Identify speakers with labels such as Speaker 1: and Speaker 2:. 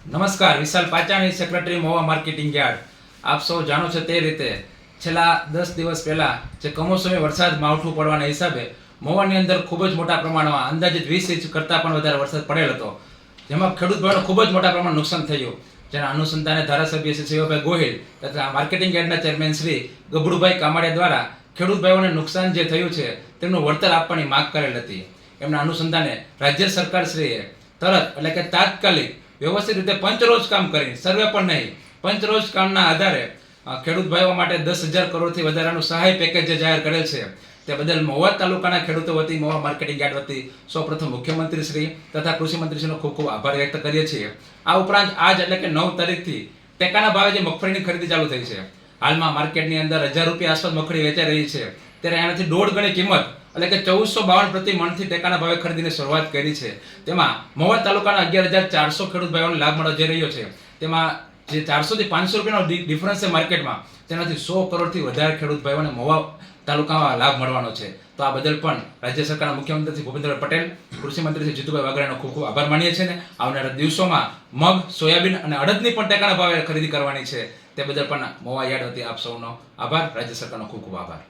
Speaker 1: નમસ્કાર, વિશાલ પાચાણી, સેક્રેટરી મોવા marketing yard. આપ સૌ જાણો છો તે રીતે છેલ્લા 10 દિવસ પહેલા જે કમોસમી વરસાદ માવઠું પડવાના હિસાબે મોવાની અંદર ખૂબ જ મોટા પ્રમાણમાં અંદાજિત 20 ઇંચ કરતાં પણ વધારે વરસાદ પડેલ હતો, જેમાં ખેડૂત ભાઈઓને ખૂબ જ મોટા પ્રમાણમાં નુકસાન થયું. જેના અનુસંધાને ધારાસભ્ય શ્રી શિવભાઈ ગોહિલ તથા માર્કેટિંગ યાર્ડના ચેરમેન શ્રી ગબડુભાઈ કામાડિયા દ્વારા ખેડૂત ભાઈઓને નુકસાન જે થયું છે તેમનું વળતર આપવાની માંગ કરેલ હતી. એમના અનુસંધાને રાજ્ય સરકારશ્રીએ તરત એટલે કે તાત્કાલિક વ્યવસ્થિત રીતે પંચરોજ કામ કરી, સર્વે પણ નહીં, પંચરોજ કામના આધારે ખેડૂત ભાઈઓ માટે 10,000 કરોડથી વધારાનું સહાય પેકેજ જે જાહેર કરેલ છે તે બદલ મહુવા તાલુકાના ખેડૂતો વતી, મહુવા માર્કેટિંગ યાર્ડ વતી સૌપ્રથમ મુખ્યમંત્રી શ્રી તથા કૃષિ મંત્રીશ્રીનો ખૂબ ખૂબ આભાર વ્યક્ત કરીએ છીએ. આ ઉપરાંત આજ એટલે કે 9 તારીખથી ટેકાના ભાવે જે મગફળીની ખરીદી ચાલુ થઈ છે. હાલમાં માર્કેટની અંદર 1,000 રૂપિયા આસપાસ મગફળી વેચાઈ રહી છે, ત્યારે એનાથી 1.5 ગણી કિંમત એટલે કે 1452 પ્રતિ મણથી ટેકાના ભાવે ખરીદીની શરૂઆત કરી છે. તેમાં મહુવા તાલુકાના 11,400 ખેડૂત ભાઈઓને લાભ મળવા જઈ રહ્યો છે. તેમાં જે 400 થી 500 રૂપિયાનો ડિફરન્સ છે માર્કેટમાં, તેનાથી 100 કરોડથી વધારે ખેડૂત ભાઈઓને મહુવા તાલુકામાં લાભ મળવાનો છે. તો આ બદલ પણ રાજ્ય સરકારના મુખ્યમંત્રી શ્રી ભૂપેન્દ્ર પટેલ, કૃષિ મંત્રી શ્રી જીતુભાઈ વાઘાણીનો ખૂબ ખૂબ આભાર માનીએ છીએ. ને આવનારા દિવસોમાં મગ, સોયાબીન અને અડદની પણ ટેકાના ભાવે ખરીદી કરવાની છે. તે બદલ પણ મહુવા યાર્ડ વતી આપ સૌનો આભાર, રાજ્ય સરકારનો ખૂબ ખૂબ આભાર.